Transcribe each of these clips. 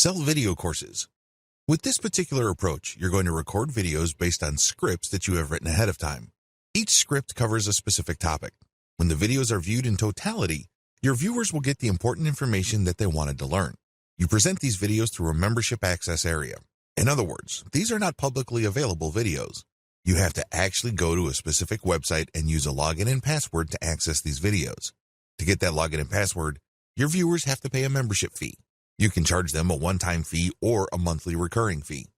Sell video courses. With this particular approach, you're going to record videos based on scripts that you have written ahead of time. Each script covers a specific topic. When the videos are viewed in totality, your viewers will get the important information that they wanted to learn. You present these videos through a membership access area. In other words, these are not publicly available videos. You have to actually go to a specific website and use a login and password to access these videos. To get that login and password, your viewers have to pay a membership fee. You can charge them a one-time fee or a monthly recurring fee.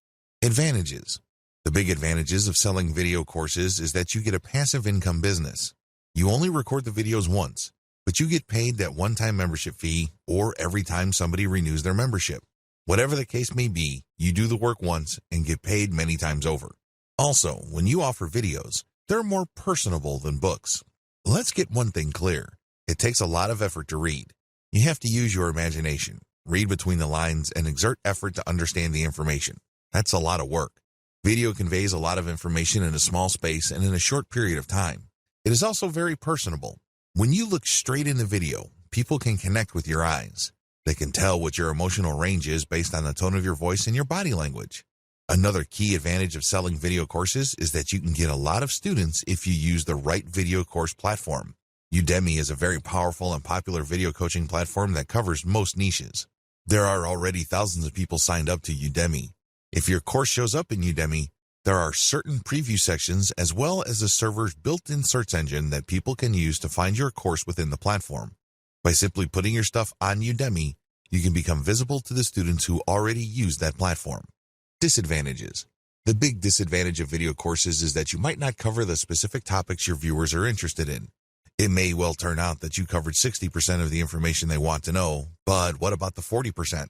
Advantages. The big advantages of selling video courses is that you get a passive income business. You only record the videos once, but you get paid that one-time membership fee or every time somebody renews their membership. Whatever the case may be, you do the work once and get paid many times over. Also, when you offer videos, they're more personable than books. Let's get one thing clear. It takes a lot of effort to read. You have to use your imagination, read between the lines, and exert effort to understand the information. That's a lot of work. Video conveys a lot of information in a small space and in a short period of time. It is also very personable. When you look straight in the video, people can connect with your eyes. They can tell what your emotional range is based on the tone of your voice and your body language. Another key advantage of selling video courses is that you can get a lot of students if you use the right video course platform. Udemy is a very powerful and popular video coaching platform that covers most niches. There are already thousands of people signed up to Udemy. If your course shows up in Udemy, there are certain preview sections as well as a server's built-in search engine that people can use to find your course within the platform. By simply putting your stuff on Udemy, you can become visible to the students who already use that platform. Disadvantages. The big disadvantage of video courses is that you might not cover the specific topics your viewers are interested in. It may well turn out that you covered 60% of the information they want to know, but what about the 40%?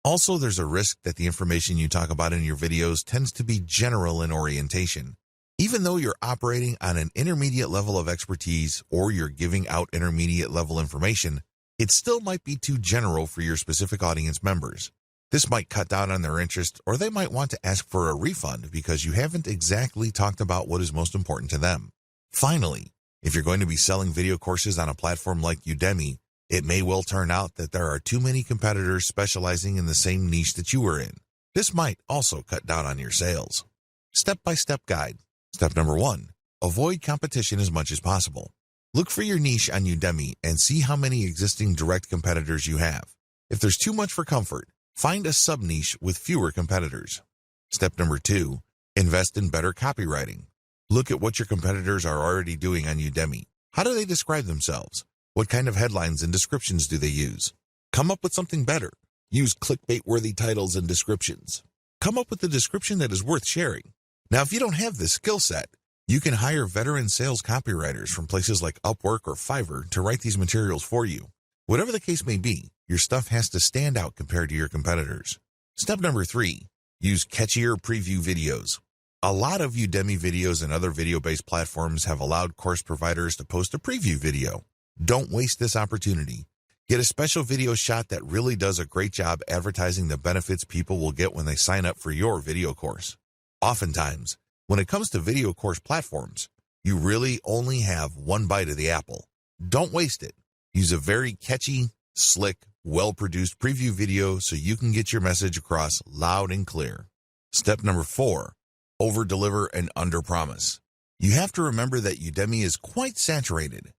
Also, there's a risk that the information you talk about in your videos tends to be general in orientation. Even though you're operating on an intermediate level of expertise or you're giving out intermediate level information, it still might be too general for your specific audience members. This might cut down on their interest, or they might want to ask for a refund because you haven't exactly talked about what is most important to them. Finally, if you're going to be selling video courses on a platform like Udemy, it may well turn out that there are too many competitors specializing in the same niche that you are in. This might also cut down on your sales. Step-by-step guide. Step number 1. Avoid competition as much as possible. Look for your niche on Udemy and see how many existing direct competitors you have. If there's too much for comfort, find a sub-niche with fewer competitors. Step number 2. Invest in better copywriting. Look at what your competitors are already doing on Udemy. How do they describe themselves? What kind of headlines and descriptions do they use? Come up with something better. Use clickbait-worthy titles and descriptions. Come up with a description that is worth sharing. Now, if you don't have this skill set, you can hire veteran sales copywriters from places like Upwork or Fiverr to write these materials for you. Whatever the case may be, your stuff has to stand out compared to your competitors. Step number 3. Use catchier preview videos. A lot of Udemy videos and other video-based platforms have allowed course providers to post a preview video. Don't waste this opportunity. Get a special video shot that really does a great job advertising the benefits people will get when they sign up for your video course. Oftentimes, when it comes to video course platforms, you really only have one bite of the apple. Don't waste it. Use a very catchy, slick, well-produced preview video so you can get your message across loud and clear. Step number 4. Over-deliver and under-promise. You have to remember that Udemy is quite saturated.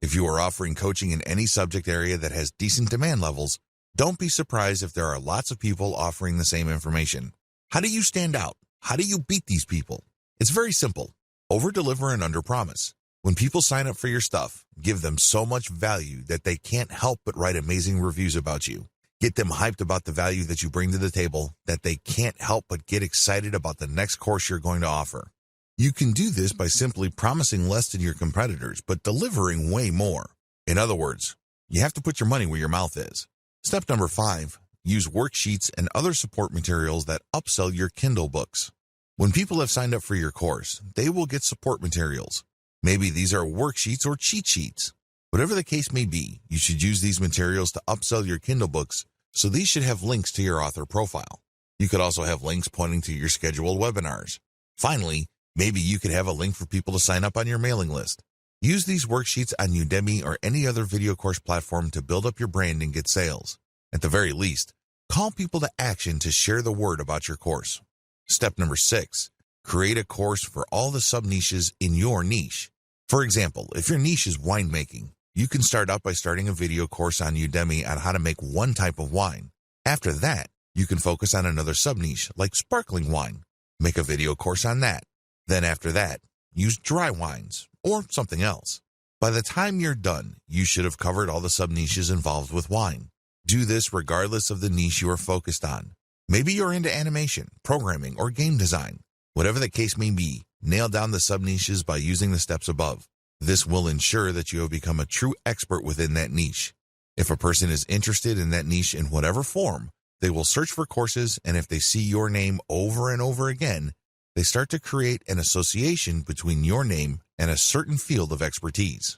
If you are offering coaching in any subject area that has decent demand levels, don't be surprised if there are lots of people offering the same information. How do you stand out? How do you beat these people? It's very simple. Over-deliver and under-promise. When people sign up for your stuff, give them so much value that they can't help but write amazing reviews about you. Get them hyped about the value that you bring to the table that they can't help but get excited about the next course you're going to offer. You can do this by simply promising less than your competitors, but delivering way more. In other words, you have to put your money where your mouth is. Step number 5, use worksheets and other support materials that upsell your Kindle books. When people have signed up for your course, they will get support materials. Maybe these are worksheets or cheat sheets. Whatever the case may be, you should use these materials to upsell your Kindle books, so these should have links to your author profile. You could also have links pointing to your scheduled webinars. Finally, maybe you could have a link for people to sign up on your mailing list. Use these worksheets on Udemy or any other video course platform to build up your brand and get sales. At the very least, Call people to action to share the word about your course. Step number 6, create a course for all the sub-niches in your niche. For example, if your niche is winemaking, you can start out by starting a video course on Udemy on how to make one type of wine. After that, you can focus on another sub-niche like sparkling wine. Make a video course on that. Then after that, use dry wines or something else. By the time you're done, you should have covered all the sub-niches involved with wine. Do this regardless of the niche you are focused on. Maybe you're into animation, programming, or game design. Whatever the case may be, nail down the sub-niches by using the steps above. This will ensure that you have become a true expert within that niche. If a person is interested in that niche in whatever form, they will search for courses, and if they see your name over and over again, they start to create an association between your name and a certain field of expertise.